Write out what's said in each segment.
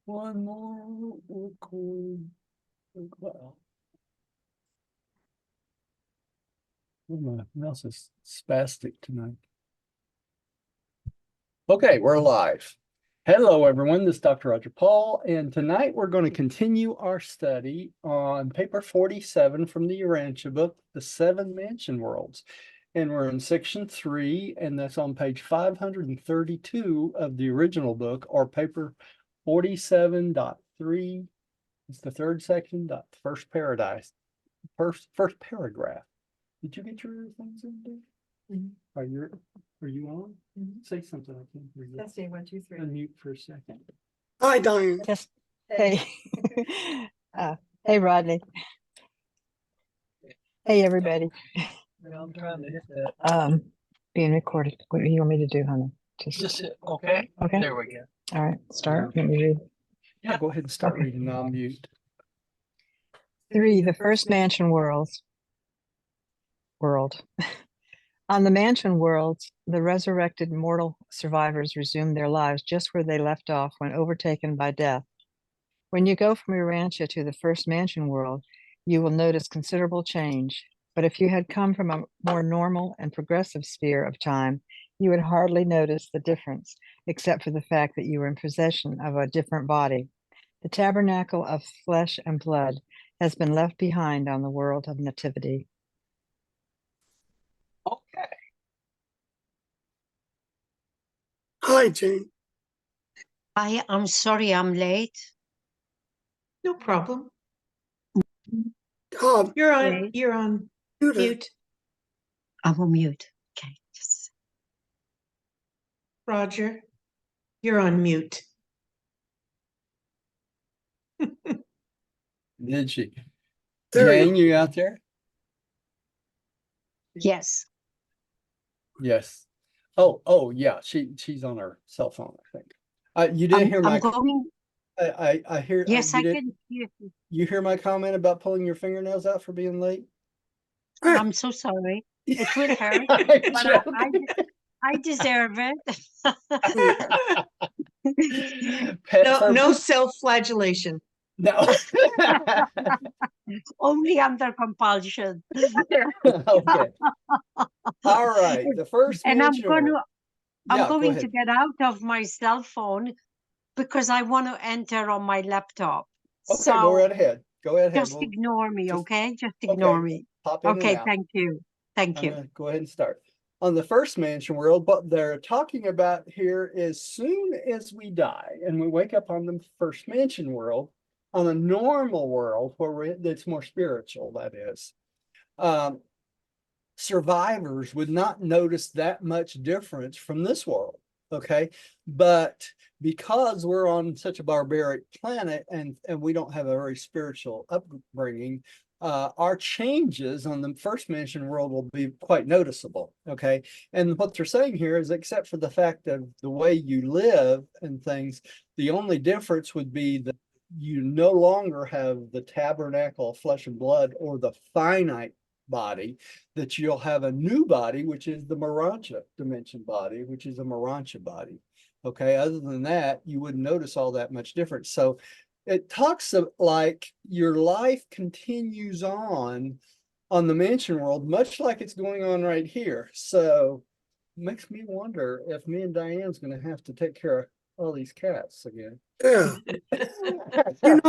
One more record. Well, my mouse is spastic tonight. Okay, we're live. Hello, everyone. This is Dr. Roger Paul, and tonight we're going to continue our study on paper 47 from the Urantia book, The Seven Mansion Worlds. And we're in section 3, and that's on page 532 of the original book, or paper 47.3. It's the third section, first paragraph. Did you get your things in there? Are you on? Say something. I can't hear you. Testing 1, 2, 3. Unmute for a second. Hi, Diane. Just hey, hey, Rodney. Hey, everybody. I'm trying to hit that. Being recorded. What do you want me to do, honey? Just hit, okay. Okay. There we go. All right. Start. Let me read. Yeah, go ahead and start Okay. reading. I'll mute. 3. The first mansion world. On the mansion worlds, the resurrected mortal survivors resume their lives just where they left off when overtaken by death. When you go from Urantia to the first mansion world, you will notice considerable change. But if you had come from a more normal and progressive sphere of time, you would hardly notice the difference, except for the fact that you were in possession of a different body. The tabernacle of flesh and blood has been left behind on the world of nativity. Okay. Hi, Jane. I'm sorry I'm late. No problem. You're Okay. You're on mute. I'm on mute. Okay. Just... Roger. You're on mute. Did she? There Jane, you out there? Yes. Yes. Oh, yeah. She's on her cell phone, I think. You didn't hear my. I'm going. I hear. Yes, I did, can hear you. You hear my comment about pulling your fingernails out for being late? I'm so sorry. It will hurt, I'm but joking. I deserve it. No self-flagellation. No. Only under compulsion. Okay. All right. The first And mansion world. I'm Yeah, go going to ahead. get out of my cell phone because I want to enter on my laptop. Okay, So go right ahead. Go ahead. just We'll ignore me, just okay? Just ignore okay. me. Pop in and Okay, out. thank you. Thank I'm you. gonna go ahead and start. On the first mansion world, what they're talking about here is soon as we die and we wake up on the first mansion world, on a normal world where that's more spiritual, that is, survivors would not notice that much difference from this world. Okay. But because we're on such a barbaric planet and we don't have a very spiritual upbringing, our changes on the first mansion world will be quite noticeable. Okay. And what they're saying here is, except for the fact of the way you live and things, the only difference would be that you no longer have the tabernacle of flesh and blood or the finite body, that you'll have a new body, which is the Urantia dimension body, which is a Urantia body. Okay. Other than that, you wouldn't notice all that much difference. So it talks of like your life continues on the mansion world, much like it's going on right here. So it makes me wonder if me and Diane's going to have to take care of all these cats again. Yeah. They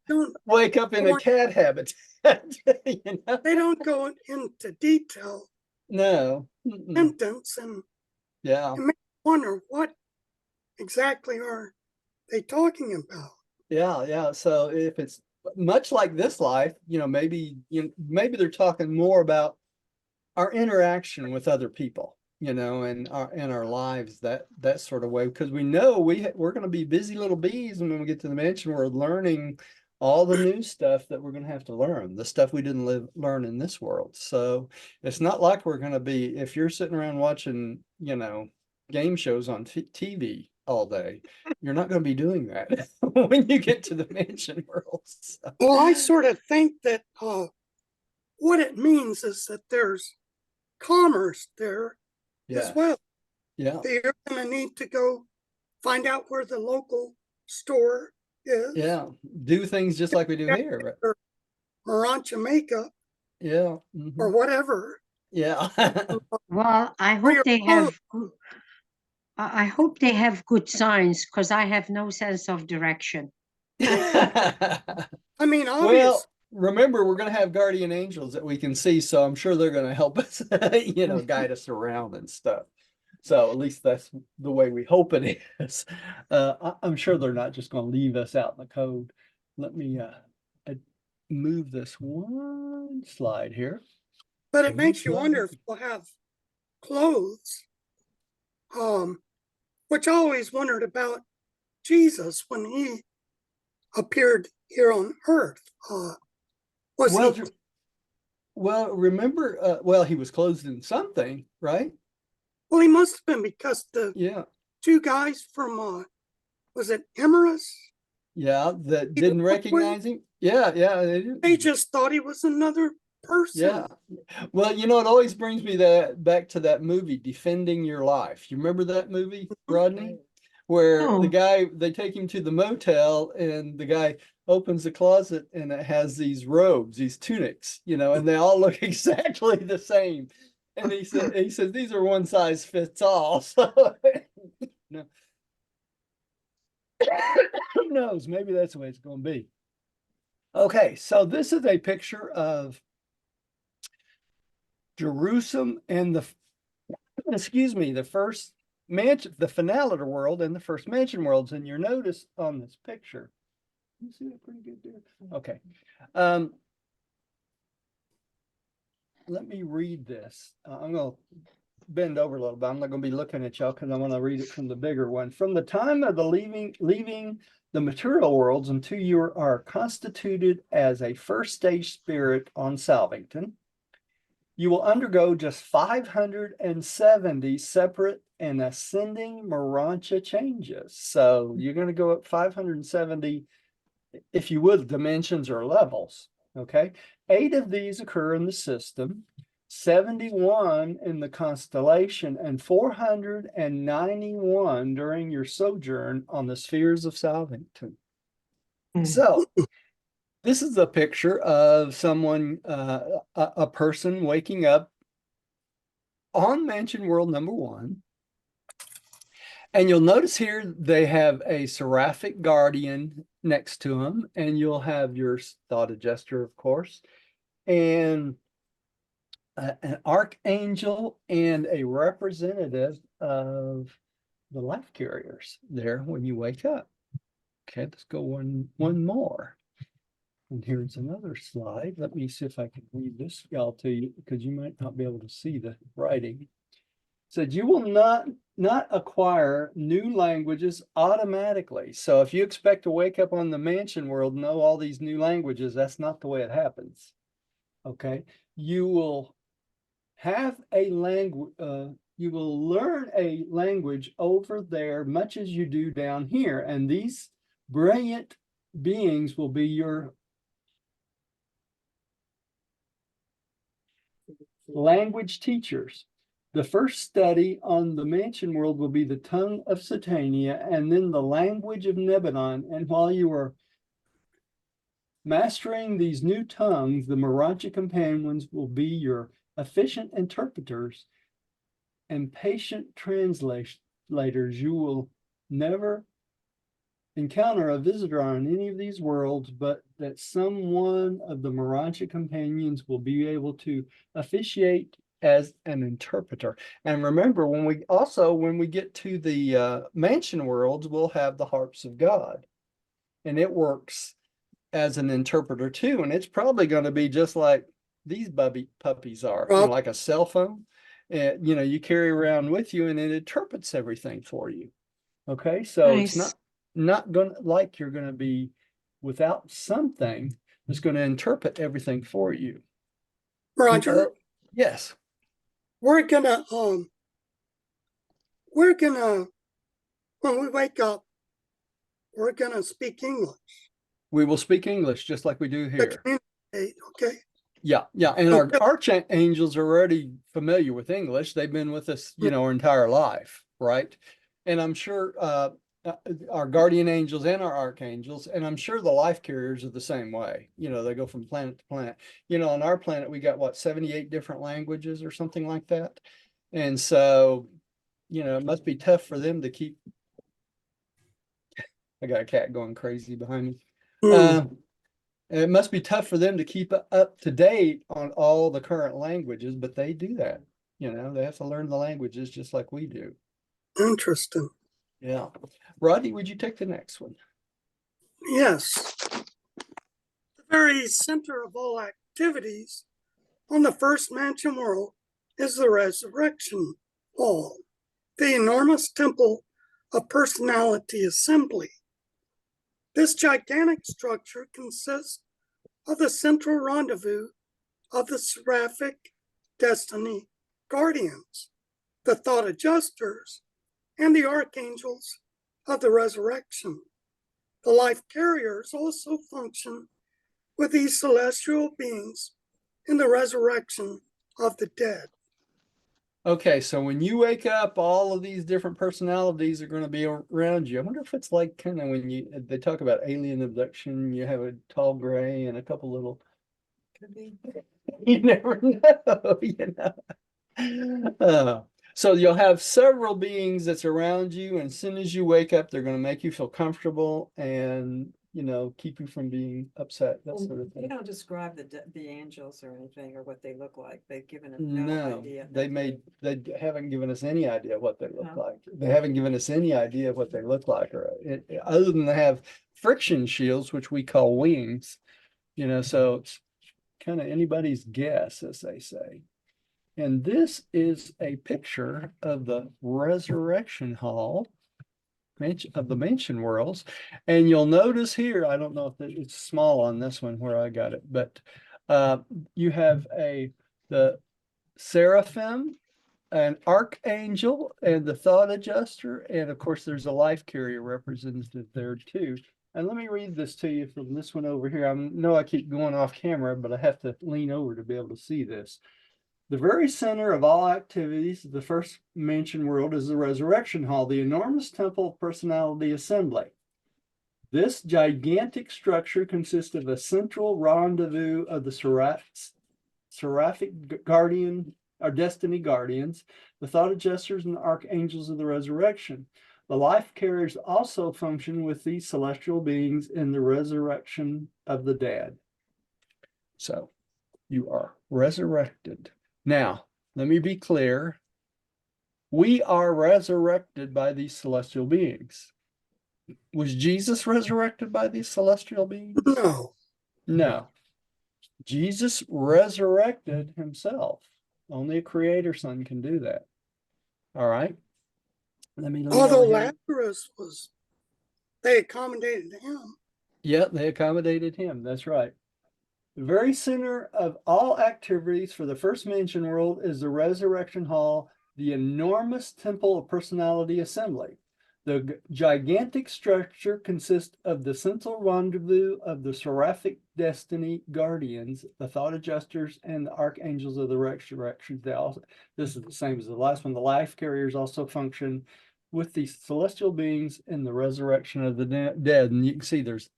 don't wake up in a cat habitat. They don't go into detail. No. Symptoms, and yeah. it makes me wonder, what exactly are they talking about? Yeah. So if it's much like this life, maybe they're talking more about our interaction with other people, and our lives, that sort of way, because we know we're going to be busy little bees, and when we get to the mansion, we're learning all the new stuff that we're going to have to learn, the stuff we didn't learn in this world. So it's not like we're going to be, if you're sitting around watching, game shows on TV all day, you're not going to be doing that when you get to the mansion world. So. Well, I sort of think that what it means is that there's commerce there as well. Yeah. You're going to need to go find out where the local store is. Yeah. Do things just like we do here. Right? Or Urantia makeup Yeah. or Mhm. whatever. Yeah. Well, I Or hope your they clothes. have. I hope they have good signs because I have no sense of direction. I mean, obvious. Well, remember, we're going to have guardian angels that we can see, so I'm sure they're going to help us, guide us around and stuff. So at least that's the way we hope it is. I'm sure they're not just going to leave us out in the cold. Let me move this one slide here. But it makes you wonder if we'll have clothes. Which I always wondered about Jesus when he appeared here on earth. Was Well, he? well, remember, well, he was clothed in something, right? Well, he must have been because the Yeah. two guys from was it Emirates? Yeah, that He didn't worked with, recognize him. Yeah, yeah, they didn't. they just thought he was another person. Yeah. Well, it always brings me back to that movie, Defending Your Life. You remember that movie, Rodney? Where the No. guy, they take him to the motel and the guy opens the closet and it has these robes, these tunics, and they all look exactly the same. And he says, these are one size fits all. So no, who knows? Maybe that's the way it's going to be. Okay, so this is a picture of Jerusalem and the first mansion, the finality world and the first mansion worlds. And you notice on this picture, you see that pretty good there? Okay. Let me read this. I'm going to bend over a little bit. I'm not going to be looking at y'all because I want to read it from the bigger one. From the time of the leaving the material worlds until you are constituted as a first stage spirit on Salvington, you will undergo just 570 separate and ascending Morancha changes. So you're going to go up 570, if you would, dimensions or levels. Okay. 8 of these occur in the system, 71 in the constellation, and 491 during your sojourn on the spheres of Salvington. So this is a picture of someone, a person waking up on Mansion World number 1. And you'll notice here they have a seraphic guardian next to them, and you'll have your thought adjuster, of course, and an archangel and a representative of the life carriers there when you wake up. Okay, let's go one more. And here's another slide. Let me see if I can read this y'all to you because you might not be able to see the writing. It said you will not acquire new languages automatically. So if you expect to wake up on the mansion world and know all these new languages, that's not the way it happens. Okay, you will have a language. You will learn a language over there, much as you do down here, and these brilliant beings will be your language teachers. The first study on the mansion world will be the tongue of Satania and then the language of Nebanon. And while you are mastering these new tongues, the Morancha companions will be your efficient interpreters and patient translators. You will never encounter a visitor on any of these worlds, but that someone of the Morancha companions will be able to officiate as an interpreter. And remember, when we get to the mansion worlds, we'll have the harps of God, and it works as an interpreter too. And it's probably going to be just like these puppies are, like a cell phone. And you carry around with you, and it interprets everything for you. Okay, so it's Nice. not going to like you're going to be without something that's going to interpret everything for you. Roger, Yes. we're gonna when we wake up, we're gonna speak English. We will speak English just like we do here. Communicate, okay. Yeah, yeah. And our archangels are already familiar with English. They've been with us, our entire life, right? And I'm sure our guardian angels and our archangels, and I'm sure the life carriers are the same way. You know, they go from planet to planet. You know, on our planet, we got what, 78 different languages or something like that. And so, you know, it must be tough for them to keep. I got a cat going crazy behind me. It must be tough for them to keep up to date on all the current languages, but they do that. You know, they have to learn the languages just like we do. Interesting. Yeah. Rodney, would you take the next one? Yes. The very center of all activities on the first mansion world is the resurrection hall, the enormous temple of personality assembly. This gigantic structure consists of the central rendezvous of the seraphic destiny guardians, the thought adjusters, and the archangels of the resurrection. The life carriers also function with these celestial beings in the resurrection of the dead. Okay, so when you wake up, all of these different personalities are going to be around you. I wonder if it's like kind of when they talk about alien abduction, you have a tall gray and a couple little. Could be. You never know, you know. So you'll have several beings that's around you, and as soon as you wake up, they're going to make you feel comfortable and, you know, keep you from being upset, that sort of They thing. don't describe the angels or anything or what they look like. They've given us No, idea. they haven't given us any idea what they look No. like. They haven't given us any idea what they look like, or other than they have friction shields, which we call wings, you know, so it's kind of anybody's guess, as they say. And this is a picture of the resurrection hall of the mansion worlds. And you'll notice here, I don't know if it's small on this one where I got it, but you have the seraphim, an archangel, and the thought adjuster. And of course, there's a life carrier representative there too. And let me read this to you from this one over here. I know I keep going off camera, but I have to lean over to be able to see this. The very center of all activities of the first mansion world is the resurrection hall, the enormous temple of personality assembly. This gigantic structure consists of a central rendezvous of the seraphic guardian or destiny guardians, the thought adjusters, and the archangels of the resurrection. The life carriers also function with these celestial beings in the resurrection of the dead. So you are resurrected. Now, let me be clear. We are resurrected by these celestial beings. Was Jesus resurrected by these celestial beings? No. No. Jesus resurrected himself. Only a creator son can do that. All right. Let me Although Lazarus they accommodated him. Yeah, they accommodated him. That's right. The very center of all activities for the first mansion world is the resurrection hall, the enormous temple of personality assembly. The gigantic structure consists of the central rendezvous of the seraphic destiny guardians, the thought adjusters, and the archangels of the resurrection. This is the same as the last one. The life carriers also function with the celestial beings in the resurrection of the dead. And you can see there's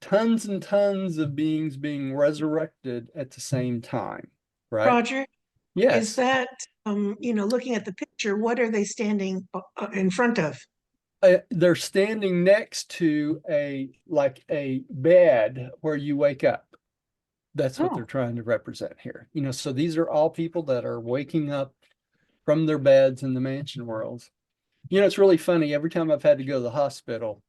tons and tons of beings being resurrected at the same time, right? Roger, Yes. is that, looking at the picture, what are they standing in front of? They're standing next to a bed where you wake up. That's what they're trying to represent here. You know, so these are all people that are waking up from their beds in the mansion worlds. You know, it's really funny. Every time I've had to go to the hospital,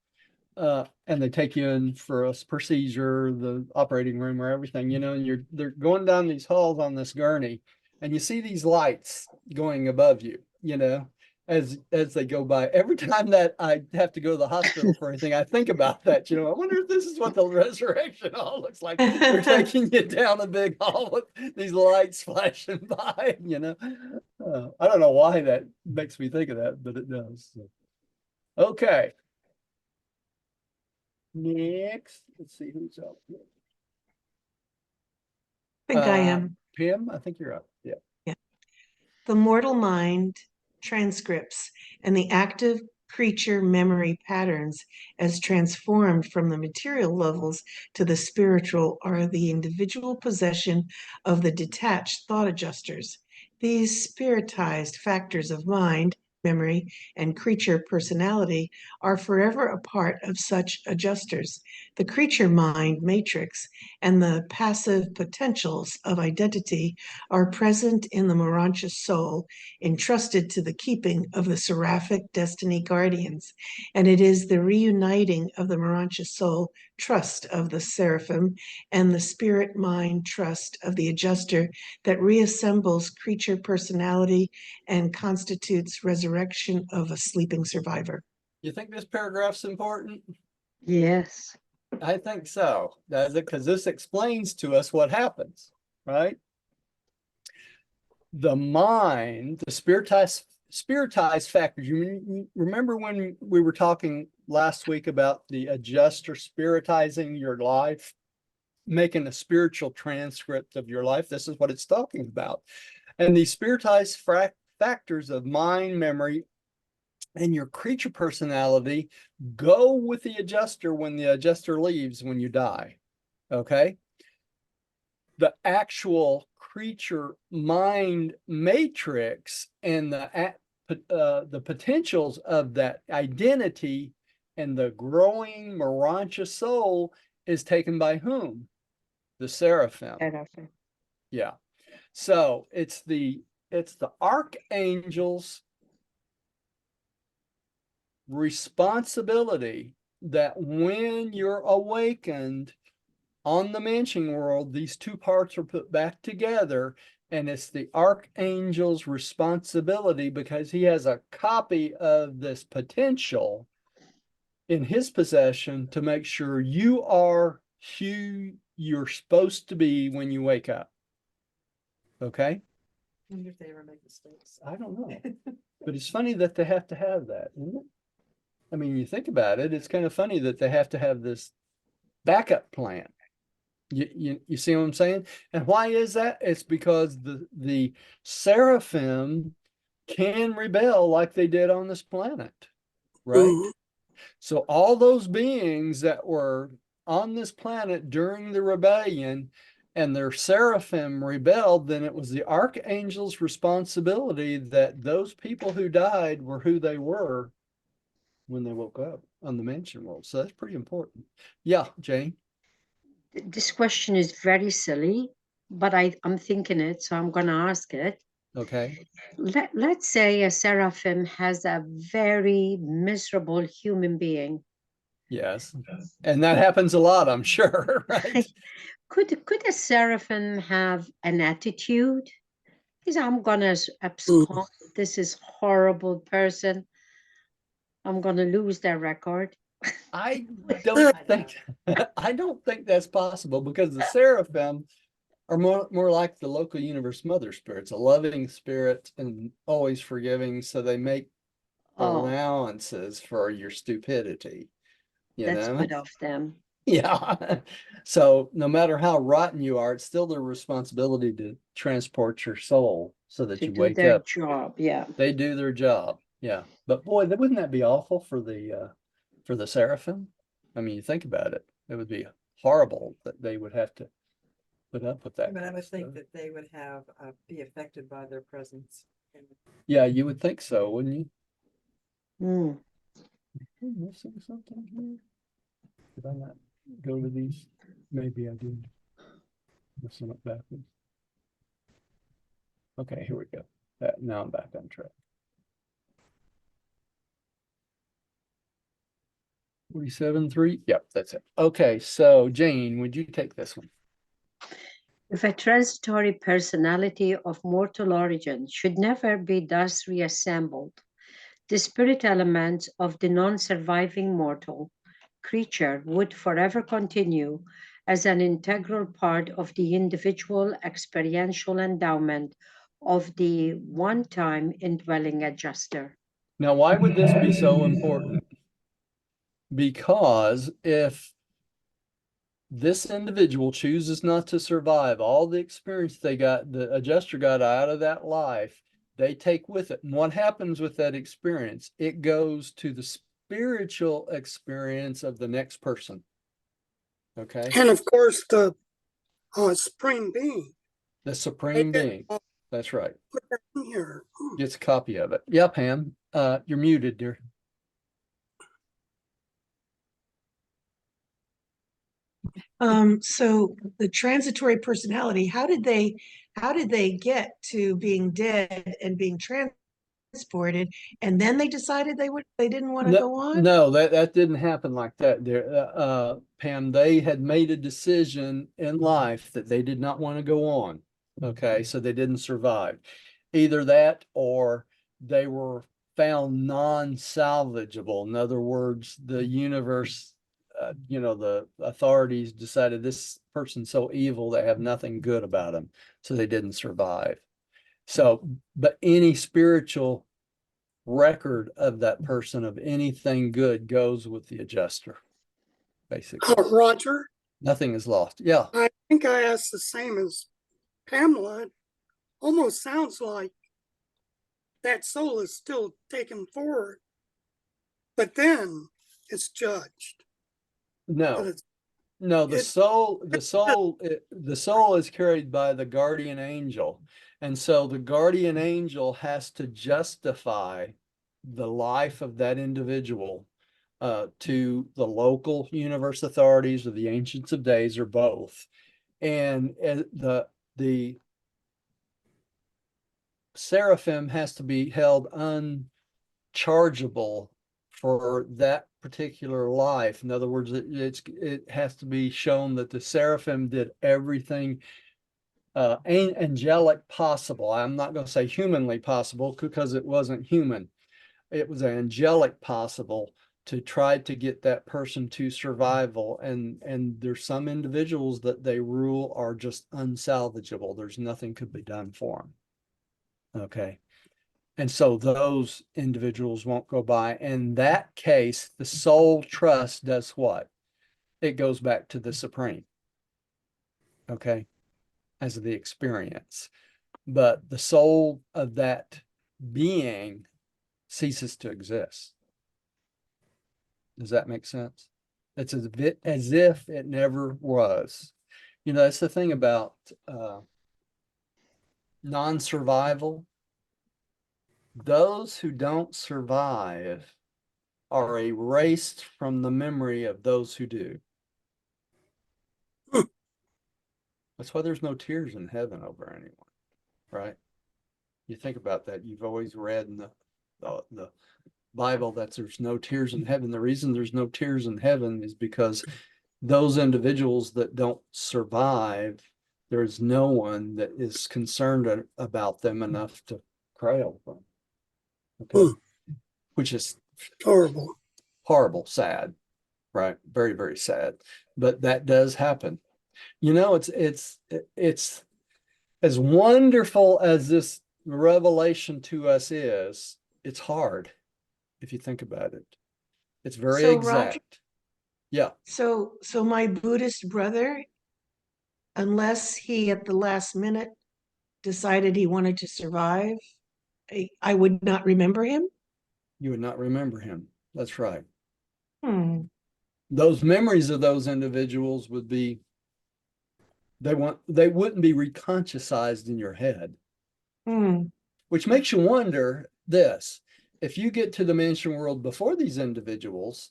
and they take you in for a procedure, the operating room or everything, you know, and they're going down these halls on this gurney, and you see these lights going above you, you know, as they go by. Every time that I have to go to the hospital for anything, I think about that, you know, I wonder if this is what the resurrection hall looks like. They're taking you down a big hall with these lights flashing by, you know. I don't know why that makes me think of that, but it does. So. Okay. Next, let's see who's up here. I think I am. Pam, I think you're up. Yeah. The mortal mind transcripts and the active creature memory patterns as transformed from the material levels to the spiritual are the individual possession of the detached thought adjusters. These spiritized factors of mind, memory, and creature personality are forever a part of such adjusters. The creature mind matrix and the passive potentials of identity are present in the Morancha soul, entrusted to the keeping of the seraphic destiny guardians. And it is the reuniting of the Morancha soul trust of the seraphim and the spirit mind trust of the adjuster that reassembles creature personality and constitutes resurrection of a sleeping survivor. You think this paragraph's important? Yes. I think so. Does it? Because this explains to us what happens, right? The mind, the spiritized factors. You remember when we were talking last week about the adjuster spiritizing your life, making a spiritual transcript of your life? This is what it's talking about. And these spiritized factors of mind, memory, and your creature personality go with the adjuster when the adjuster leaves when you die. Okay. The actual creature mind matrix and the potentials of that identity and the growing Morancha soul is taken by whom? The seraphim. Seraphim. Yeah. So it's the archangel's responsibility that when you're awakened on the mansion world, these two parts are put back together, and it's the archangel's responsibility because he has a copy of this potential in his possession to make sure you are who you're supposed to be when you wake up. Okay? I wonder if they ever make mistakes. I don't know. But it's funny that they have to have that, isn't it? I mean, you think about it, it's kind of funny that they have to have this backup plan. You see what I'm saying? And why is that? It's because the seraphim can rebel like they did on this planet, right? Mhm. So all those beings that were on this planet during the rebellion and their seraphim rebelled, then it was the archangel's responsibility that those people who died were who they were when they woke up on the mansion world. So that's pretty important. Yeah, Jane. This question is very silly, but I'm thinking it, so I'm going to ask it. Okay. Let's say a seraphim has a very miserable human being. Yes. And that happens a lot, I'm sure, right? Could a seraphim have an attitude? Is I'm gonna Mhm. abscond. This is horrible person. I'm gonna lose their record. I don't think I don't think that's possible because the seraphim are more like the local universe mother spirits, a loving spirit and always forgiving. So they make Oh, allowances for your stupidity, you that's know? good of them Yeah. So no matter how rotten you are, it's still their responsibility to transport your soul so that to you do wake their up. job. Yeah. They do their job. Yeah. But boy, wouldn't that be awful for the seraphim? I mean, you think about it. It would be horrible that they would have to put up with that. But I kind of would think stuff. that they would have, be affected by their presence. Yeah, you would think so, wouldn't you? Mm. Am I missing something here? Did I not go to these? Maybe I did. Messing up backwards. Okay, here we go. Now I'm back on track. 47.3. Yep, that's it. Okay, so Jane, would you take this one? If a transitory personality of mortal origin should never be thus reassembled, the spirit element of the non-surviving mortal creature would forever continue as an integral part of the individual experiential endowment of the one-time indwelling adjuster. Now, why would this be so important? Because if this individual chooses not to survive all the experience the adjuster got out of that life, they take with it. And what happens with that experience? It goes to the spiritual experience of the next person. Okay. And of course, the Supreme Being. The They supreme didn't being. That's right. put that in here. Gets a copy of it. Yeah, Pam. You're muted, dear. So the transitory personality, how did they get to being dead and being transported, and then they decided they didn't want to go on? No, that didn't happen like that, dear. Pam, they had made a decision in life that they did not want to go on. Okay, so they didn't survive. Either that or they were found non-salvageable. In other words, the universe, the authorities decided this person's so evil they have nothing good about them, so they didn't survive. So, but any spiritual record of that person of anything good goes with the adjuster, basically. Roger, Nothing is lost. Yeah. I think I asked the same as Pamela. It almost sounds like that soul is still taken forward, but then it's judged. But No, it's, no, the it, soul is carried by the guardian angel. And so the guardian angel has to justify the life of that individual to the local universe authorities or the ancients of days or both. And the seraphim has to be held unchargeable for that particular life. In other words, it has to be shown that the seraphim did everything angelic possible. I'm not going to say humanly possible because it wasn't human. It was angelic possible to try to get that person to survival. And there's some individuals that they rule are just unsalvageable. There's nothing could be done for them. Okay. And so those individuals won't go by. In that case, the soul trust does what? It goes back to the Supreme. Okay. As the experience. But the soul of that being ceases to exist. Does that make sense? It's as if it never was. That's the thing about non-survival. Those who don't survive are erased from the memory of those who do. That's why there's no tears in heaven over anyone, right? You think about that. You've always read in the Bible that there's no tears in heaven. The reason there's no tears in heaven is because those individuals that don't survive, there's no one that is concerned about them enough to cry over them. Okay. Which is horrible. Horrible, sad, right? Very, very sad. But that does happen. It's as wonderful as this revelation to us is, it's hard if you think about it. It's very So, exact. Roger, yeah. So my Buddhist brother, unless he at the last minute decided he wanted to survive, I would not remember him. You would not remember him. That's right. Hmm. Those memories of those individuals would be, they wouldn't be reconsciousized in your head. Hmm. Which makes you wonder this: if you get to the mansion world before these individuals,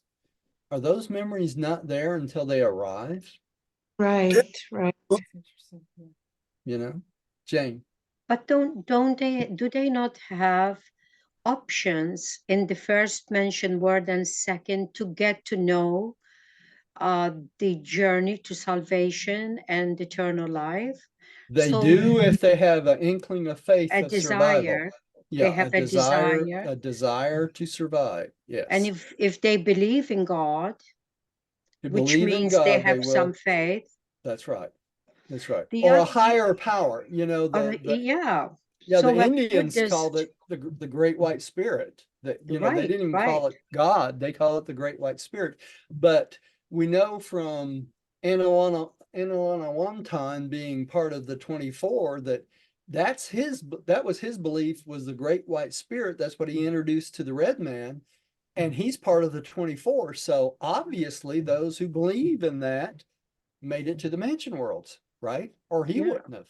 are those memories not there until they arrive? Right, right. Jane. But do they not have options in the first mentioned word and second to get to know the journey to salvation and eternal life? They So do if they have an inkling of faith a of survival. desire. Yeah, They have a desire. a desire to survive. Yes. And if they believe in God, to which believe in means they God, they have some will. faith. That's right. That's right. The Or a other, higher power. yeah. Yeah, So the a Indians Buddhist, called it the Great White Spirit. That they right, didn't even right. call it God; they call it the Great White Spirit. But we know from Anawantan being part of the 24 that that was his belief, was the great white spirit. That's what he introduced to the red man. And he's part of the 24. So obviously those who believe in that made it to the mansion worlds, right? Or he Yeah. wouldn't have.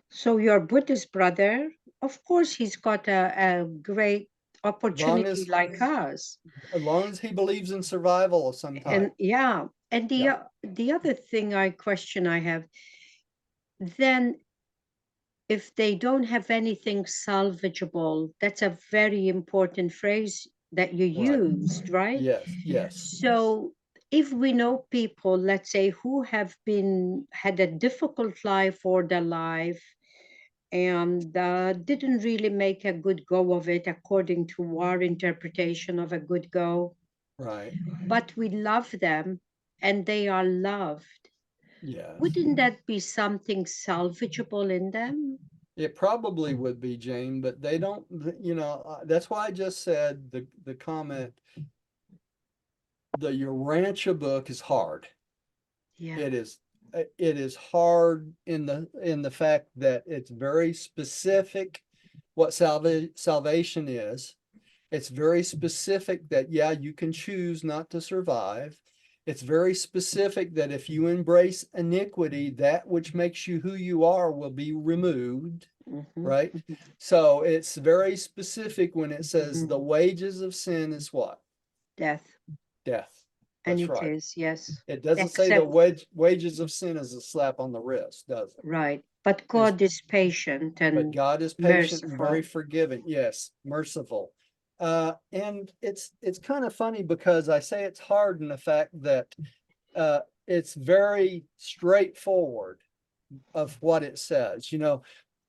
So your Buddhist brother, of course, he's got a great opportunity as like us. as long as he believes in survival of some And type. yeah, and Yeah. the other thing I have, then if they don't have anything salvageable, that's a very important phrase that you Right. used, right? Yes. Yes. So if we know people, let's say, who have been had a difficult life or their life and didn't really make a good go of it according to our interpretation of a good go, Right. but we love them and they are loved, Yes. wouldn't that be something salvageable in them? It probably would be, Jane, but they don't, that's why I just said the comment, the Urantia book is hard. Yeah. It is, it is hard in the fact that it's very specific what salvation is. It's very specific that, yeah, you can choose not to survive. It's very specific that if you embrace iniquity, that which makes you who you are will be removed, Mhm, right? mhm, So it's very specific when it says mhm. the wages of sin is what? Death. Death. And That's it right. is, yes. It doesn't say the Except, wages of sin is a slap on the wrist, does it? right. But It's, God is patient but and God is patient and very merciful. forgiving. Yes, merciful. And it's kind of funny because I say it's hard in the fact that it's very straightforward of what it says.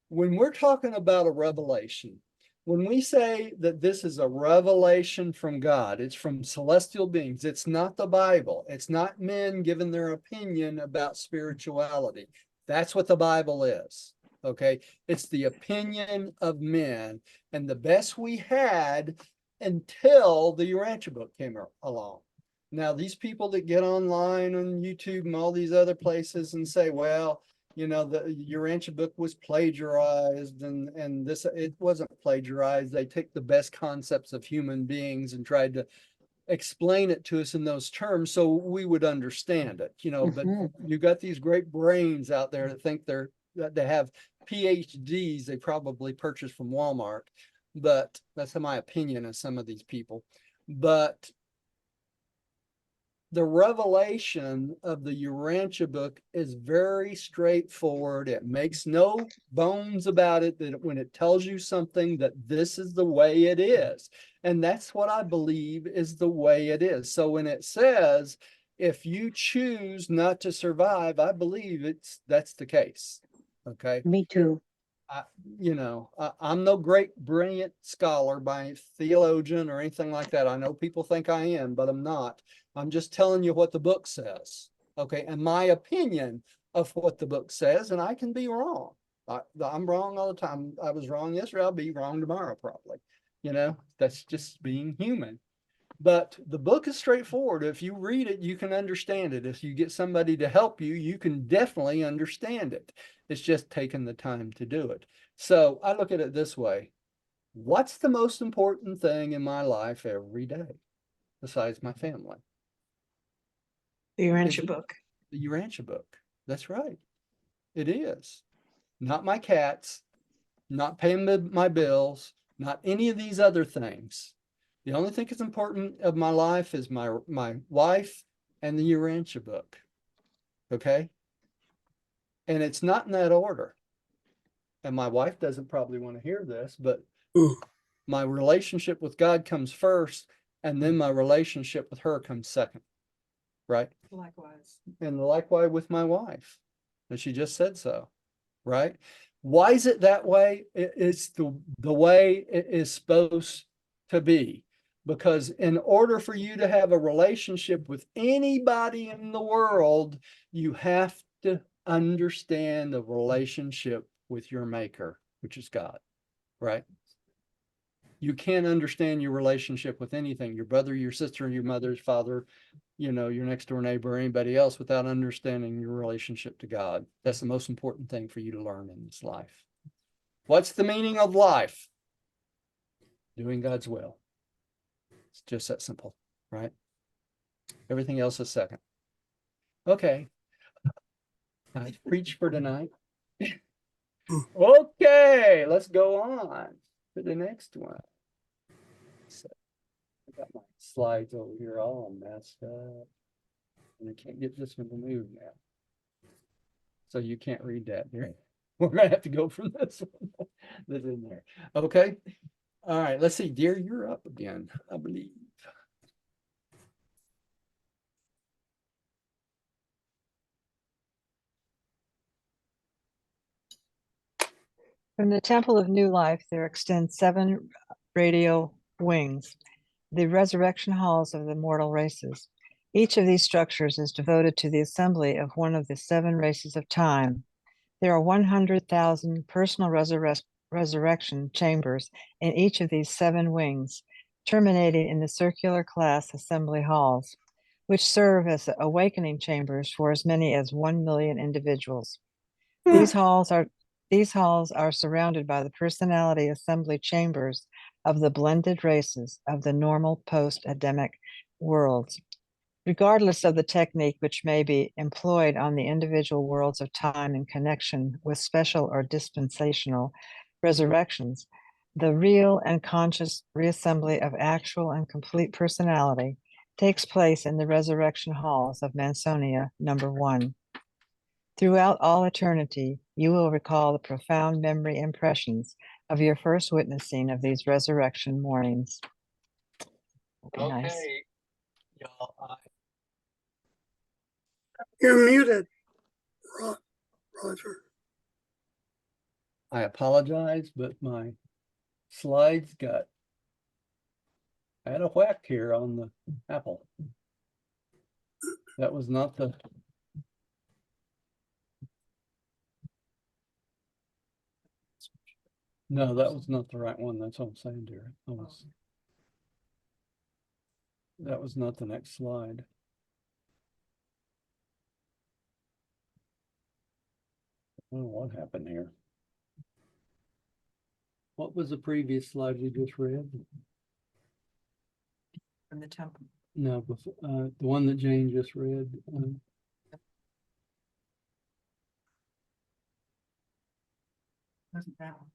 When we're talking about a revelation, when we say that this is a revelation from God, it's from celestial beings. It's not the Bible. It's not men giving their opinion about spirituality. That's what the Bible is. Okay. It's the opinion of men. And the best we had until the Urantia book came along. Now, these people that get online on YouTube and all these other places and say, well, the Urantia book was plagiarized and this, it wasn't plagiarized. They took the best concepts of human beings and tried to explain it to us in those terms so we would understand it, but Mhm. you got these great brains out there that think that they have PhDs they probably purchased from Walmart, but that's my opinion of some of these people. But the revelation of the Urantia book is very straightforward. It makes no bones about it that when it tells you something that this is the way it is. And that's what I believe is the way it is. So when it says, if you choose not to survive, I believe that's the case. Okay. Me too. I, I'm no great brilliant scholar by theologian or anything like that. I know people think I am, but I'm not. I'm just telling you what the book says. Okay. And my opinion of what the book says, and I can be wrong. I'm wrong all the time. I was wrong yesterday. I'll be wrong tomorrow, probably. That's just being human. But the book is straightforward. If you read it, you can understand it. If you get somebody to help you, you can definitely understand it. It's just taking the time to do it. So I look at it this way. What's the most important thing in my life every day besides my family? The Is Urantia book. the Urantia book. That's right. It is. Not my cats, not paying my bills, not any of these other things. The only thing that's important of my life is my wife and the Urantia book. Okay. And it's not in that order. And my wife doesn't probably want to hear this, but Mm. my relationship with God comes first, and then my relationship with her comes second. Right. Likewise. And likewise with my wife. And she just said so. Right. Why is it that way? It's the way it is supposed to be. Because in order for you to have a relationship with anybody in the world, you have to understand the relationship with your maker, which is God, right? You can't understand your relationship with anything, your brother, your sister, your mother's father, your next door neighbor, or anybody else without understanding your relationship to God. That's the most important thing for you to learn in this life. What's the meaning of life? Doing God's will. It's just that simple, right? Everything else is second. Okay. I preach for tonight. Okay, let's go on to the next one. So, I got my slides over here all messed up. And I can't get this one to move now. So you can't read that here. We're gonna have to go from this one that's in there. Okay. All right, let's see. Dear, you're up again, I believe. From the Temple of New Life, there extend 7 radial wings, the resurrection halls of the mortal races. Each of these structures is devoted to the assembly of one of the 7 races of time. There are 100,000 personal resurrection chambers in each of these 7 wings, terminating in the circular class assembly halls, which serve as awakening chambers for as many as 1 million individuals. These halls are surrounded by the personality assembly chambers of the blended races of the normal post-Adamic worlds. Regardless of the technique which may be employed on the individual worlds of time in connection with special or dispensational resurrections, the real and conscious reassembly of actual and complete personality takes place in the resurrection halls of Mansonia number 1. Throughout all eternity, you will recall the profound memory impressions of your first witnessing of these resurrection mornings. Okay, nice. Y'all, You're muted, Roger. I apologize, but my slides I had a whack here on the apple. That was not the. No, that was not the right one. That's what I'm saying, dear. That was not the next slide. I don't know what happened here. What was the previous slide we just read? From the temple. No, the one that Jane just read. Wasn't that one?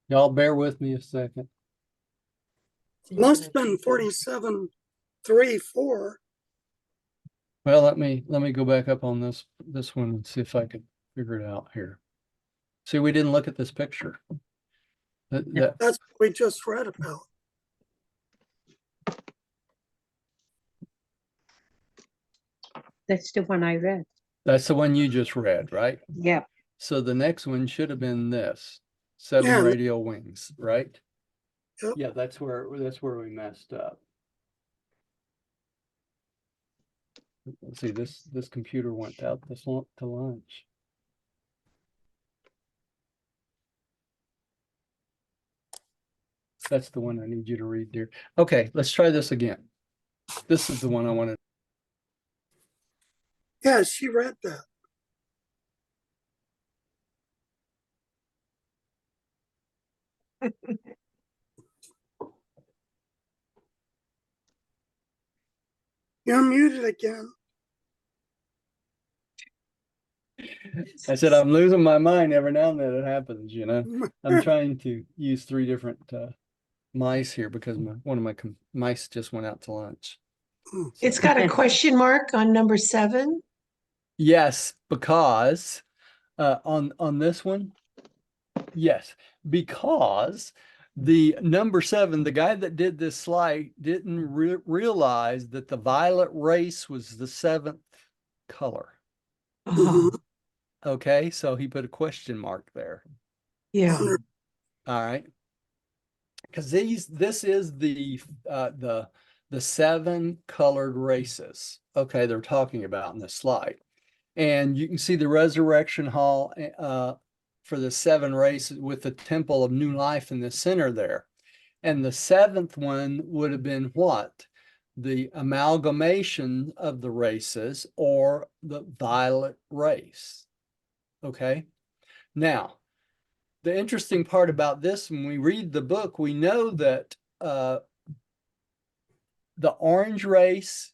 Y'all bear with me a second. Must have been 47.3.4. Well, let me go back up on this one and see if I can figure it out here. See, we didn't look at this picture. That's what we just read about. That's the one I read. That's the one you just read, right? Yeah. So the next one should have been this 7 Yeah. radial wings, right? Yep. Yeah, that's where we messed up. Let's see, this computer went out to lunch. That's the one I need you to read, dear. Okay, let's try this again. This is the one I wanted. Yeah, she read that. You're muted again. I said, I'm losing my mind every now and then. It happens, you know. I'm trying to use 3 different mice here because one of my mice just went out to lunch. It's got a question mark on number 7. Yes, because on this one, yes, because the number 7, the guy that did this slide didn't realize that the violet race was the 7th color. Oh, Okay, so he put a question mark there. yeah. All right, because this is the 7 colored races. Okay, they're talking about in this slide, and you can see the resurrection hall for the 7 races with the temple of new life in the center there. And the 7th one would have been what? The amalgamation of the races or the violet race. Okay. Now, the interesting part about this, when we read the book, we know that the orange race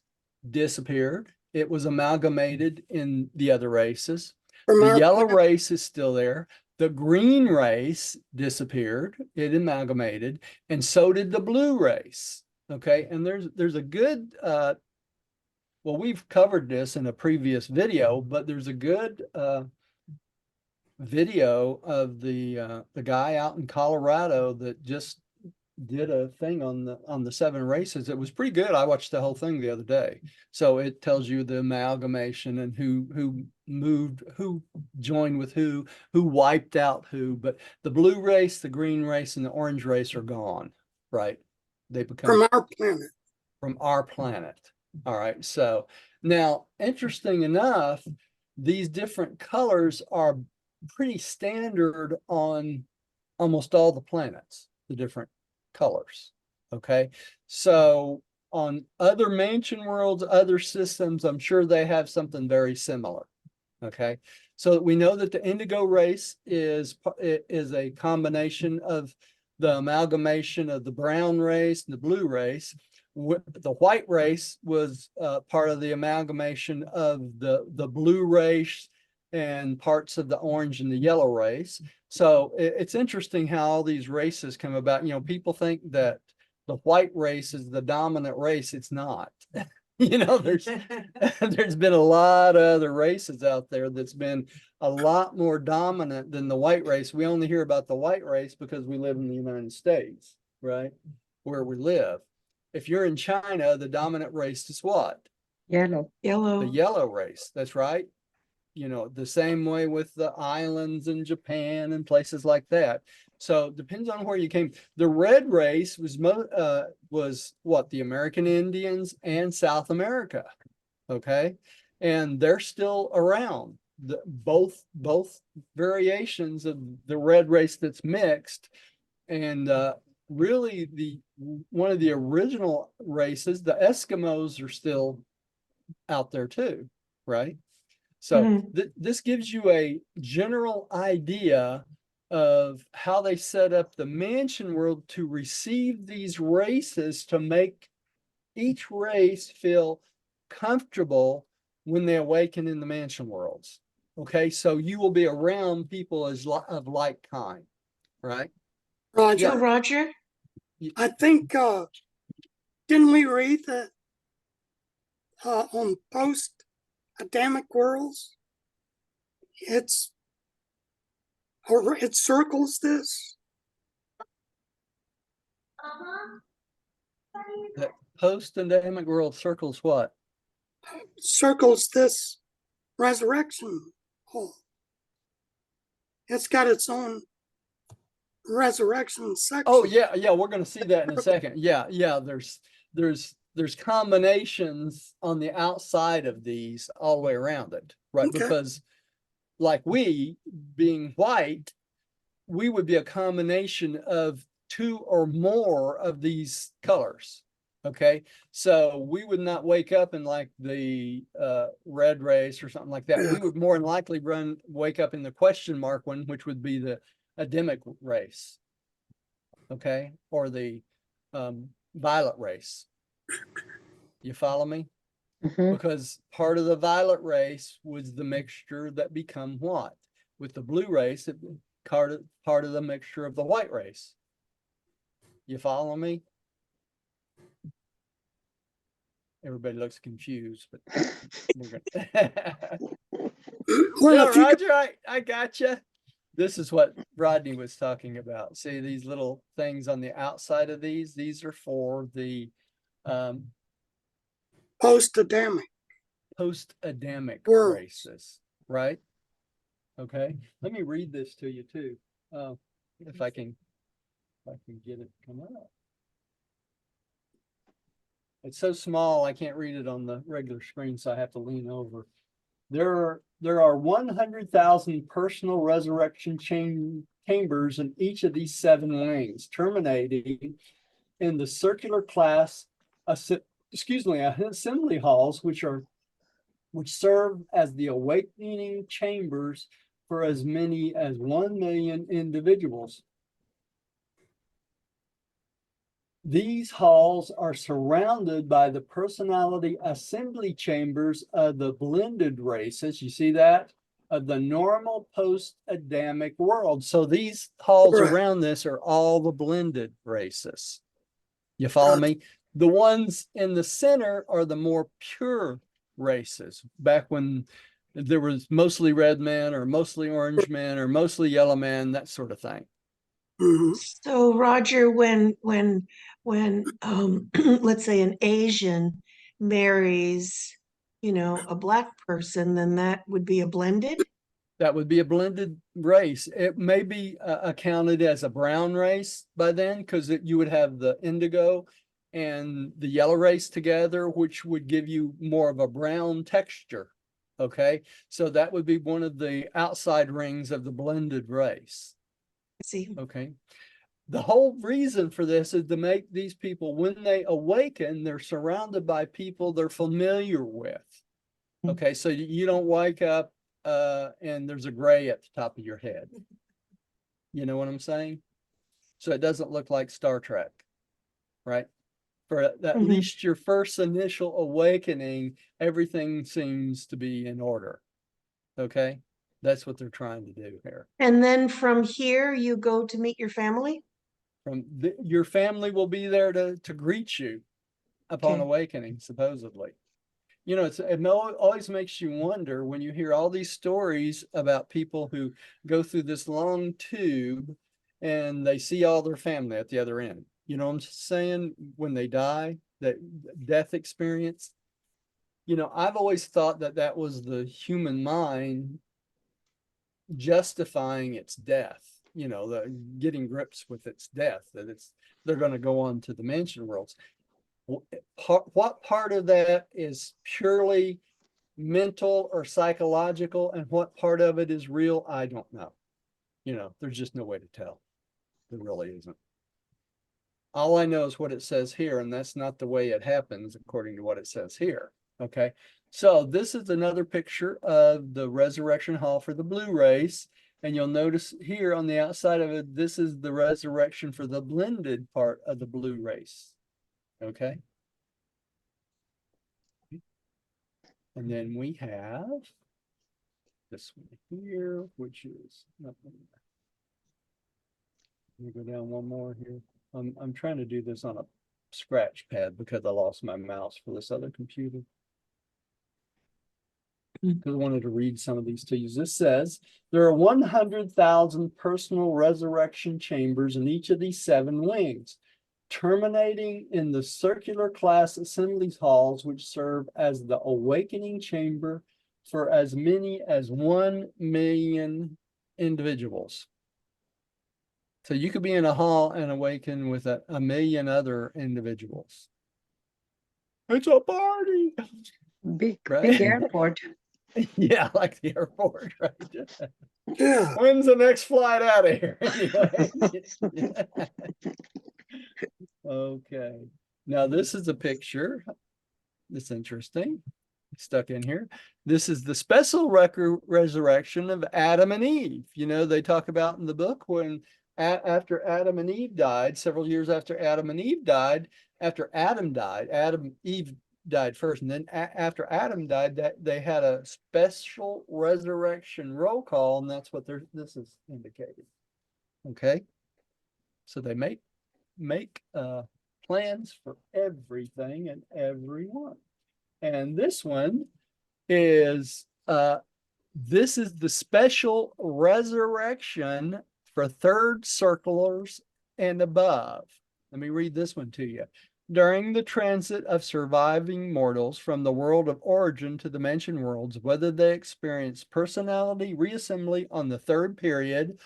disappeared. It was amalgamated in the other races. From The our yellow planet. race is still there. The green race disappeared. It amalgamated, and so did the blue race. Okay, and there's a good well, we've covered this in a previous video, but there's a good video of the guy out in Colorado that just did a thing on the 7 races. It was pretty good. I watched the whole thing the other day. So it tells you the amalgamation and who moved, who joined with who wiped out who. But the blue race, the green race, and the orange race are gone, right? They become From our planet. from our planet. All right. So now, interesting enough, these different colors are pretty standard on almost all the planets, the different colors. Okay. So on other mansion worlds, other systems, I'm sure they have something very similar. Okay. So we know that the indigo race is a combination of the amalgamation of the brown race and the blue race. The white race was part of the amalgamation of the blue race and parts of the orange and the yellow race. So it's interesting how all these races come about. You know, people think that the white race is the dominant race. It's not. You know, there's been a lot of other races out there that's been a lot more dominant than the white race. We only hear about the white race because we live in the United States, right? Where we live. If you're in China, the dominant race is what? Yellow. The Yellow. yellow race. That's right. You know, the same way with the islands in Japan and places like that. So it depends on where you came. The red race was what? The American Indians and South America. Okay. And they're still around. Both variations of the red race that's mixed. And really one of the original races, the Eskimos, are still out there too, right? So this gives you a general idea of how they set up the mansion world to receive these races, to make each race feel comfortable when they awaken in the mansion worlds. Okay, so you will be around people of like kind, right? Roger. So Roger, I think, didn't we read that on post-Adamic worlds? It circles this. The post-endemic world circles what? Circles this resurrection hall. It's got its own resurrection section. Oh yeah, we're going to see that in a second. Yeah, there's combinations on the outside of these all the way around it, right? Okay. Because like we being white, we would be a combination of 2 or more of these colors. Okay, so we would not wake up in like the red race or something like that. Yeah. We would more than likely wake up in the question mark one, which would be the Adamic race. Okay, or the violet race. You follow me? Mhm. Because part of the violet race was the mixture that become what? With the blue race, it part of the mixture of the white race. You follow me? Everybody looks confused, but we're gonna Well, no, if you could, Roger, I got you. This is what Rodney was talking about. See these little things on the outside of these are for the post-Adamic post-Adamic worlds. races, right? Okay, let me read this to you too. If I can get it to come up. It's so small I can't read it on the regular screen, so I have to lean over. There are 100,000 personal resurrection chambers in each of these 7 wings, terminating in the circular class assembly halls, which serve as the awakening chambers for as many as 1 million individuals. These halls are surrounded by the personality assembly chambers of the blended races. You see that? Of the normal post-Adamic world. So these halls Correct. around this are all the blended races. You follow me? The ones in the center are the more pure races. Back when there was mostly red men or mostly orange men or mostly yellow men, that sort of thing. Mhm. So Roger, when let's say an Asian marries, a black person, then that would be a blended? That would be a blended race. It may be accounted as a brown race by then, because you would have the indigo and the yellow race together, which would give you more of a brown texture. Okay, so that would be one of the outside rings of the blended race. See, Okay, the whole reason for this is to make these people, when they awaken, they're surrounded by people they're familiar with. Okay, so you don't wake up and there's a gray at the top of your head. You know what I'm saying? So it doesn't look like Star Trek, right? For at Mhm. least your first initial awakening, everything seems to be in order. Okay, that's what they're trying to do here. And then from here, you go to meet your family? Your family will be there to greet you upon Okay. awakening, supposedly. You know, it always makes you wonder when you hear all these stories about people who go through this long tube and they see all their family at the other end. You know what I'm saying? When they die, that death experience. You know, I've always thought that that was the human mind justifying its death, the getting grips with its death, that they're going to go on to the mansion worlds. What part of that is purely mental or psychological, and what part of it is real, I don't know. There's just no way to tell. There really isn't. All I know is what it says here, and that's not the way it happens according to what it says here. Okay, so this is another picture of the resurrection hall for the blue race, and you'll notice here on the outside of it, this is the resurrection for the blended part of the blue race. Okay, and then we have this one here, which is nothing. Let me go down one more here. I'm trying to do this on a scratch pad because I lost my mouse for this other computer. Because I wanted to read some of these to you. This says there are 100,000 personal resurrection chambers in each of these 7 wings, terminating in the circular class assemblies halls, which serve as the awakening chamber for as many as 1 million individuals. So you could be in a hall and awaken with a million other individuals. It's a party. Big Right? airport. Yeah, like the airport, right? Yeah. When's the next flight out of here anyway? Okay. Now this is a picture that's interesting. Stuck in here. This is the special resurrection of Adam and Eve. They talk about in the book when after Adam and Eve died, several years after Adam and Eve died, after Adam died, Eve died first, and then after Adam died, that they had a special resurrection roll call, and that's what this is indicating. Okay, so they make plans for everything and everyone, and this one is this is the special resurrection for third circlers and above. Let me read this one to you. During the transit of surviving mortals from the world of origin to the mansion worlds, whether they experience personality reassembly on the 3rd period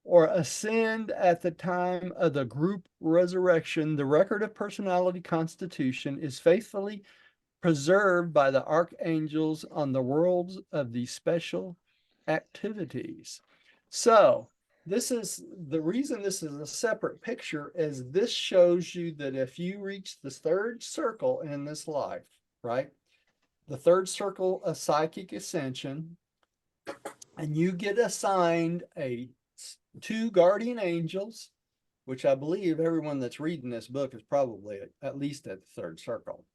or ascend at the time of the group resurrection, the record of personality constitution is faithfully preserved by the archangels on the worlds of these special activities. So this is the reason this is a separate picture, is this shows you that if you reach the 3rd circle in this life, right? The 3rd circle of psychic ascension, and you get assigned two guardian angels, which I believe everyone that's reading this book is probably at least at the third circle.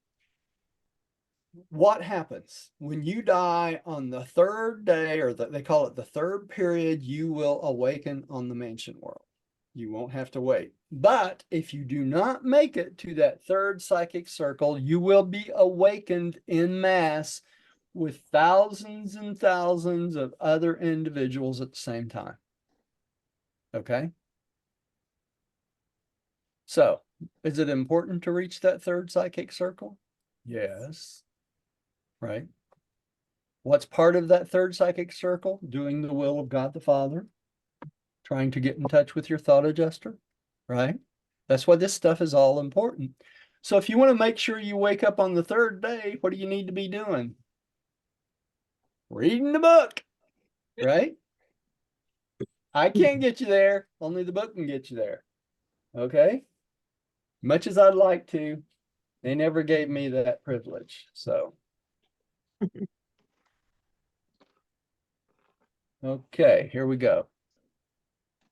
What happens when you die on the third day, or they call it the third period? You will awaken on the mansion world. You won't have to wait. But if you do not make it to that third psychic circle, you will be awakened in mass with thousands and thousands of other individuals at the same time. Okay? So, is it important to reach that third psychic circle? Yes. Right? What's part of that third psychic circle? Doing the will of God the Father, trying to get in touch with your thought adjuster, right? That's why this stuff is all important. So if you want to make sure you wake up on the third day, what do you need to be doing? Reading the book, right? I can't get you there. Only the book can get you there. Okay? Much as I'd like to, they never gave me that privilege. So, okay, here we go.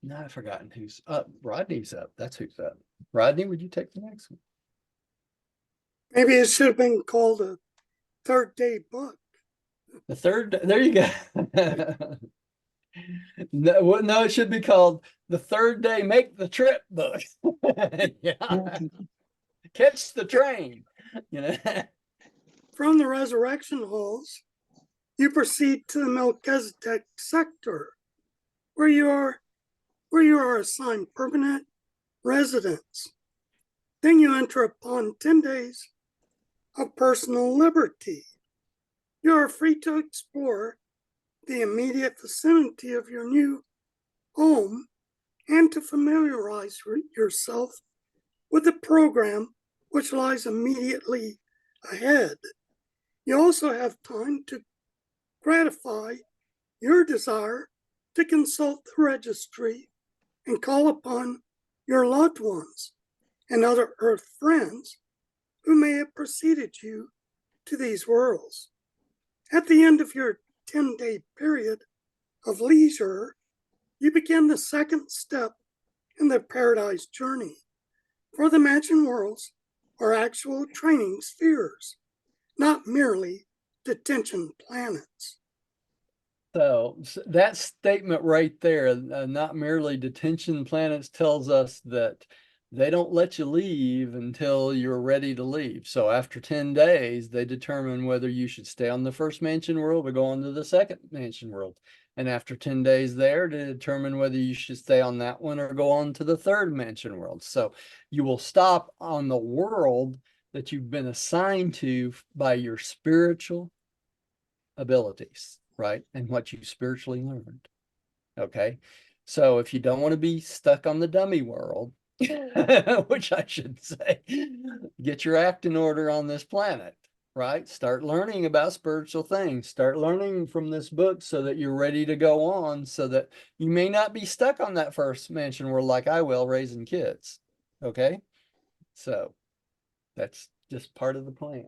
Now I've forgotten who's up. Rodney's up. That's who's up. Rodney, would you take the next one? Maybe it should have been called a third day book. The third, there you go. No, it should be called the third day make the trip book. Yeah. Catch the train. You know. From the resurrection halls, you proceed to the Melchizedek sector, where you are assigned permanent residence. Then you enter upon 10 days of personal liberty. You are free to explore the immediate vicinity of your new home and to familiarize yourself with the program which lies immediately ahead. You also have time to gratify your desire to consult the registry and call upon your loved ones and other Earth friends who may have preceded you to these worlds. At the end of your 10-day period of leisure, you begin the second step in the paradise journey. For the mansion worlds are actual training spheres, not merely detention planets. So that statement right there, not merely detention planets, tells us that they don't let you leave until you're ready to leave. So after 10 days, they determine whether you should stay on the first mansion world or go on to the second mansion world. And after 10 days there, to determine whether you should stay on that one or go on to the third mansion world. So you will stop on the world that you've been assigned to by your spiritual abilities, right? And what you spiritually learned. Okay. So if you don't want to be stuck on the dummy world, which I should say, get your act in order on this planet, right? Start learning about spiritual things. Start learning from this book so that you're ready to go on, so that you may not be stuck on that first mansion world like I will, raising kids. Okay. So that's just part of the plan.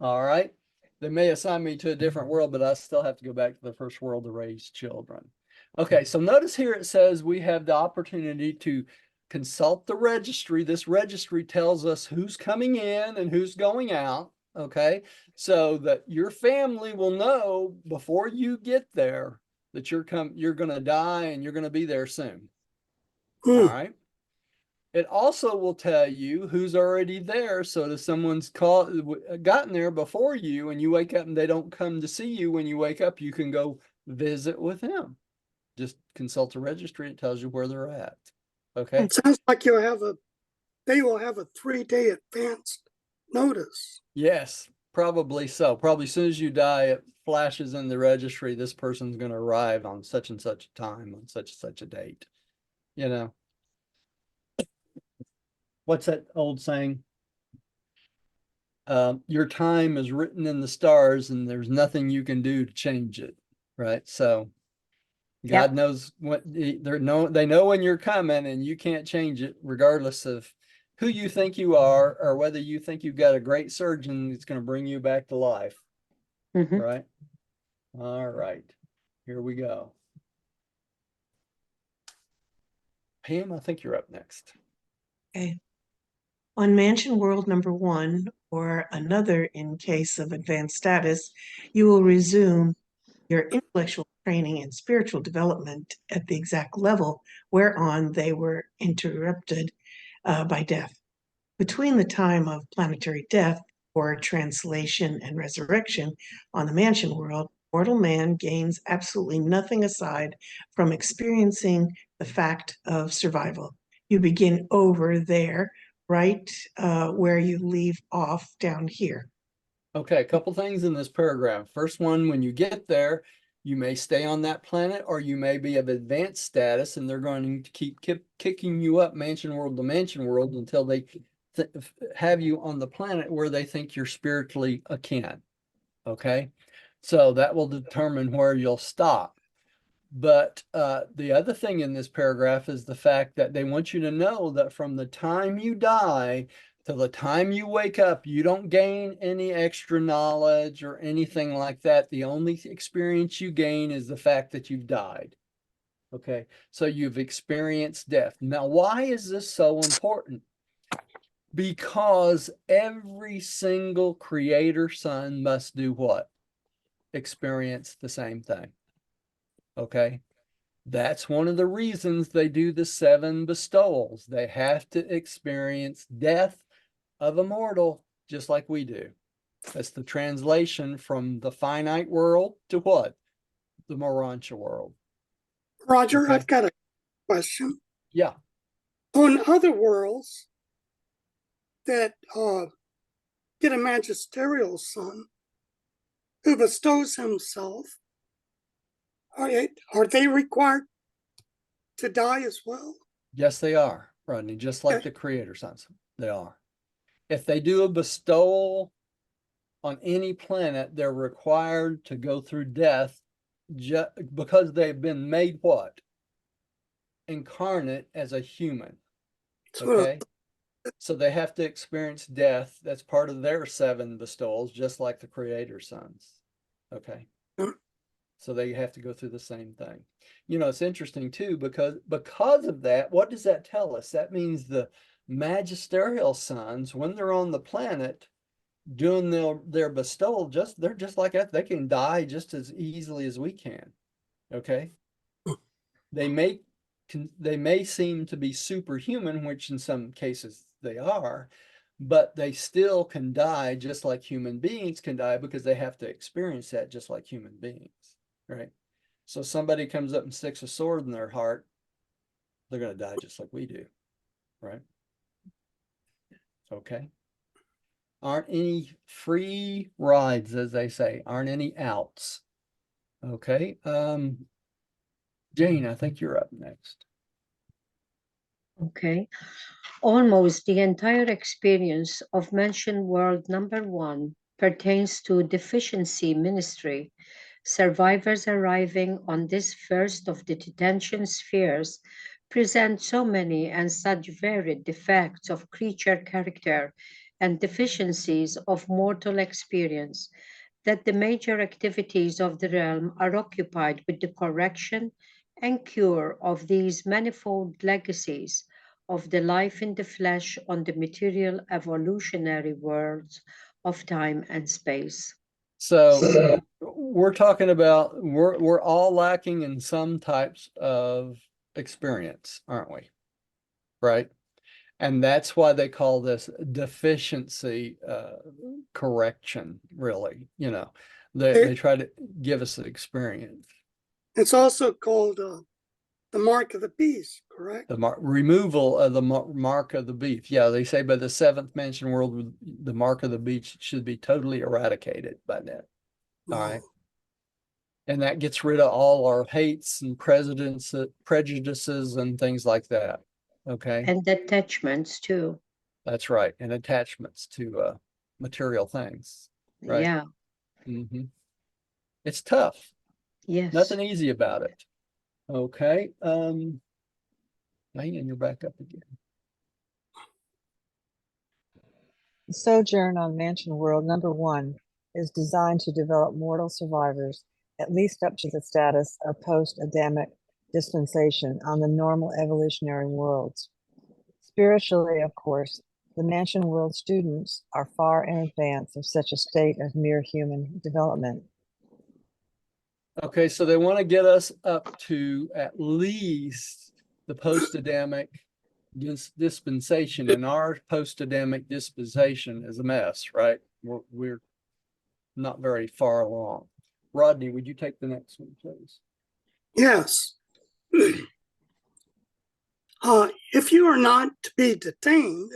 All right. They may assign me to a different world, but I still have to go back to the first world to raise children. Okay, so notice here it says we have the opportunity to consult the registry. This registry tells us who's coming in and who's going out. Okay, so that your family will know before you get there that you're going to die and you're going to be there soon. All right. It also will tell you who's already there. So if someone's gotten there before you and you wake up and they don't come to see you when you wake up, you can go visit with them. Just consult the registry. It tells you where they're at. Okay. It sounds like they will have a 3-day advanced notice. Yes, probably so. Probably as soon as you die, it flashes in the registry. This person's going to arrive on such and such a time on such and such a date. You know. What's that old saying? Your time is written in the stars and there's nothing you can do to change it. Right. So God knows what they know when you're coming and you can't change it regardless of who you think you are or whether you think you've got a great surgeon that's going to bring you back to life. Right. All right, here we go. Pam, I think you're up next. Okay. On Mansion World number 1, or another in case of advanced status, you will resume your intellectual training and spiritual development at the exact level whereon they were interrupted by death. Between the time of planetary death, or translation and resurrection on the Mansion World, mortal man gains absolutely nothing aside from experiencing the fact of survival. You begin over there, right where you leave off down here. Okay, a couple things in this paragraph. First one, when you get there, you may stay on that planet, or you may be of advanced status, and they're going to keep kicking you up mansion world to mansion world until they have you on the planet where they think you're spiritually akin. Okay, so that will determine where you'll stop. But the other thing in this paragraph is the fact that they want you to know that from the time you die till the time you wake up, you don't gain any extra knowledge or anything like that. The only experience you gain is the fact that you've died. Okay, so you've experienced death. Now, why is this so important? Because every single creator son must do what? Experience the same thing. Okay. That's one of the reasons they do the 7 bestowals. They have to experience death of a mortal just like we do. That's the translation from the finite world to what? The Urantia world. Roger, Okay. I've got a question. Yeah. On other worlds that get a magisterial son who bestows himself, are they required to die as well? Yes, they are, Rodney, just like the creator sons. They are. If they do a bestowal on any planet, they're required to go through death because they've been made what? Incarnate as a human. Okay. So they have to experience death. That's part of their 7 bestowals, just like the creator sons. Okay. So they have to go through the same thing. You know, it's interesting too, because of that, what does that tell us? That means the magisterial sons, when they're on the planet doing their bestowal, they're just like that. They can die just as easily as we can. Okay. They may seem to be superhuman, which in some cases they are, but they still can die just like human beings can die because they have to experience that just like human beings, right? So somebody comes up and sticks a sword in their heart, they're going to die just like we do, right? Okay. Aren't any free rides, as they say, aren't any outs. Okay. Jane, I think you're up next. Okay. Almost the entire experience of Mansion World number 1 pertains to deficiency ministry. Survivors arriving on this first of the detention spheres present so many and such varied defects of creature character and deficiencies of mortal experience that the major activities of the realm are occupied with the correction and cure of these manifold legacies of the life in the flesh on the material evolutionary worlds of time and space. So we're talking about we're all lacking in some types of experience, aren't we? Right? And that's why they call this deficiency correction, really. You know, they try to give us an experience. It's also called the mark of the beast, correct? The removal of the mark of the beast. Yeah, they say by the 7th mansion world, the mark of the beast should be totally eradicated by now. All right. And that gets rid of all our hates and prejudices and things like that. Okay. And attachments too. That's right. And attachments to material things. Right. Yeah. Mm-hmm. It's tough. Yes. Nothing easy about it. Okay. Diane, you're back up again. The sojourn on Mansion World number 1 is designed to develop mortal survivors at least up to the status of post-Adamic dispensation on the normal evolutionary worlds. Spiritually, of course, the mansion world students are far in advance of such a state of mere human development. Okay, so they want to get us up to at least the post-Adamic dispensation, and our post-Adamic dispensation is a mess, right? We're not very far along. Rodney, would you take the next one, please? Yes. If you are not to be detained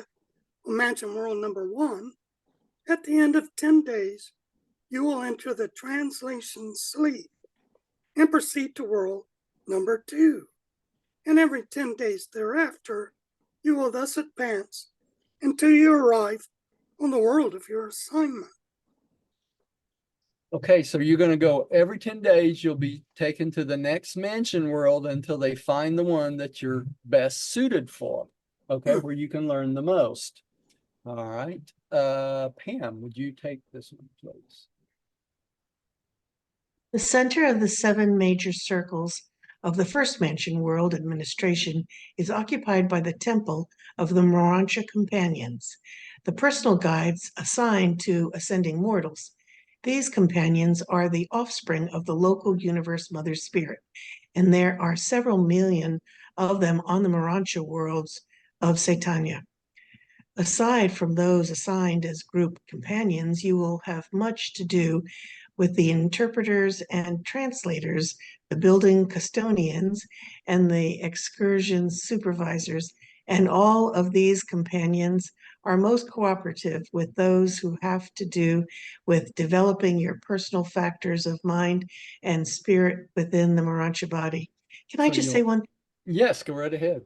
on Mansion World number 1, at the end of 10 days, you will enter the translation sleep and proceed to world number 2. And every 10 days thereafter, you will thus advance until you arrive on the world of your assignment. Okay, so you're going to go every 10 days, you'll be taken to the next mansion world until they find the one that you're best suited for. Okay, where you can learn the most. All right. Pam, would you take this one, please? The center of the 7 major circles of the first mansion world administration is occupied by the temple of the Urantia companions, the personal guides assigned to ascending mortals. These companions are the offspring of the local universe mother spirit, and there are several million of them on the Urantia worlds of Satania. Aside from those assigned as group companions, you will have much to do with the interpreters and translators, the building custodians, and the excursion supervisors. And all of these companions are most cooperative with those who have to do with developing your personal factors of mind and spirit within the Urantia body. Can I just say one? Yes, go right ahead.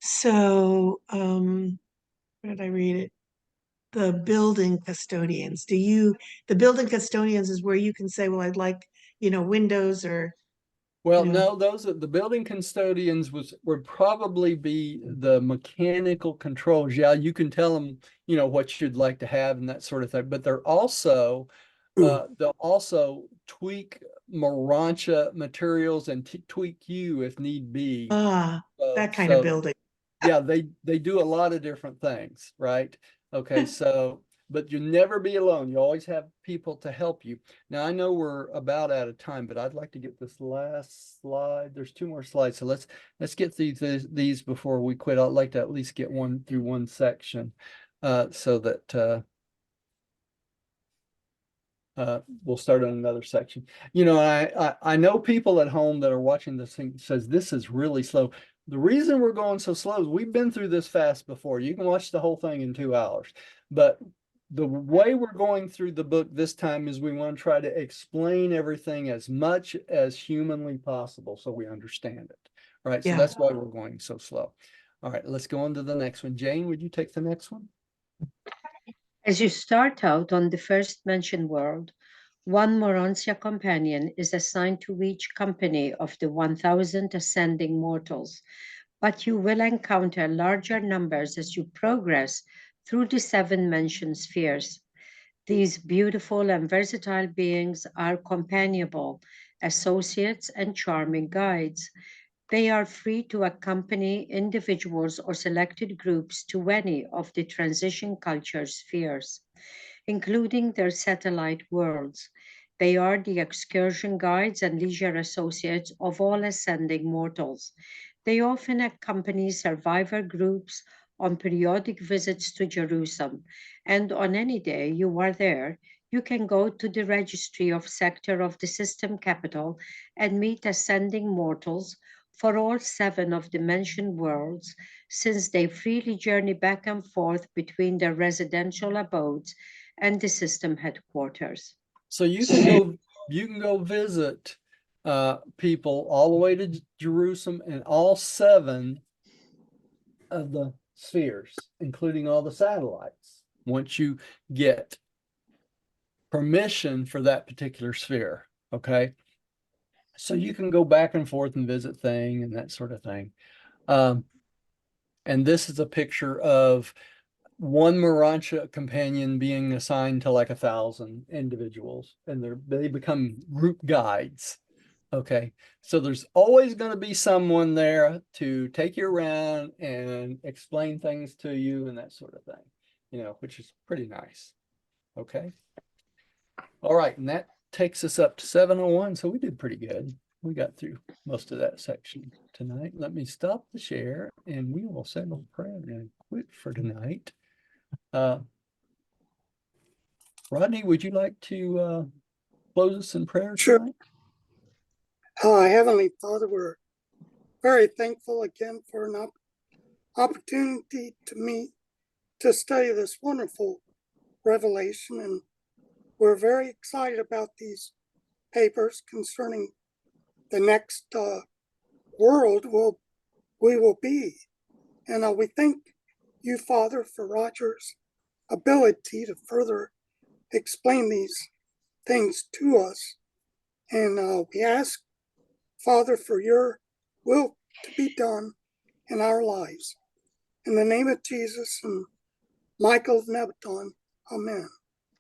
So, where did I read it? The building custodians. The building custodians is where you can say, well, I'd like, windows or, Well, you know. no, those are the building custodians would probably be the mechanical controls. Yeah, you can tell them, what you'd like to have and that sort of thing. But they'll also tweak Morancha materials and tweak you if need be. That kind of building. Yeah, they do a lot of different things, right? Okay, so but you never be alone. You always have people to help you. Now I know we're about out of time, but I'd like to get this last slide. There's 2 more slides, so let's get these before we quit. I'd like to at least get through one section, so that we'll start on another section. I know people at home that are watching this thing says this is really slow. The reason we're going so slow is we've been through this fast before. You can watch the whole thing in 2 hours, but the way we're going through the book this time is we want to try to explain everything as much as humanly possible so we understand it. Right. So that's why we're going so slow. All right, let's go on to the next one. Jane, would you take the next one? As you start out on the first mentioned world, one Morantia companion is assigned to each company of the 1,000 ascending mortals, but you will encounter larger numbers as you progress through the 7 mentioned spheres. These beautiful and versatile beings are companionable, associates, and charming guides. They are free to accompany individuals or selected groups to any of the transition culture spheres, including their satellite worlds. They are the excursion guides and leisure associates of all ascending mortals. They often accompany survivor groups on periodic visits to Jerusalem, and on any day you are there, you can go to the registry of sector of the system capital and meet ascending mortals for all 7 of the mentioned worlds, since they freely journey back and forth between their residential abodes and the system headquarters. So you can go visit people all the way to Jerusalem and all 7 of the spheres, including all the satellites, once you get permission for that particular sphere. Okay. So you can go back and forth and visit things and that sort of thing. And this is a picture of one Urantia companion being assigned to like 1,000 individuals, and they become group guides. Okay, so there's always going to be someone there to take you around and explain things to you and that sort of thing, you know, which is pretty nice. Okay. All right, and that takes us up to 7:01, so we did pretty good. We got through most of that section tonight. Let me stop the share and we will say a prayer and quit for tonight. Rodney, would you like to close us in prayer Sure. tonight? Heavenly Father, we're very thankful again for an opportunity to meet, to study this wonderful revelation. And we're very excited about these papers concerning the next world we will be. And we thank you, Father, for Roger's ability to further explain these things to us. And we ask, Father, for your will to be done in our lives. In the name of Jesus and Michael of Nebaton, amen.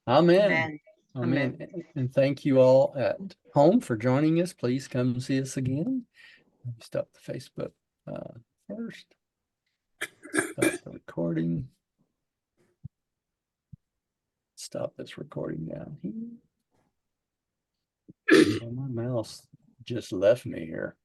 Amen. Amen. Amen. And thank you all at home for joining us. Please come see us again. Let me stop the Facebook first. Stop the recording. Stop this recording down here. Oh, my mouse just left me here.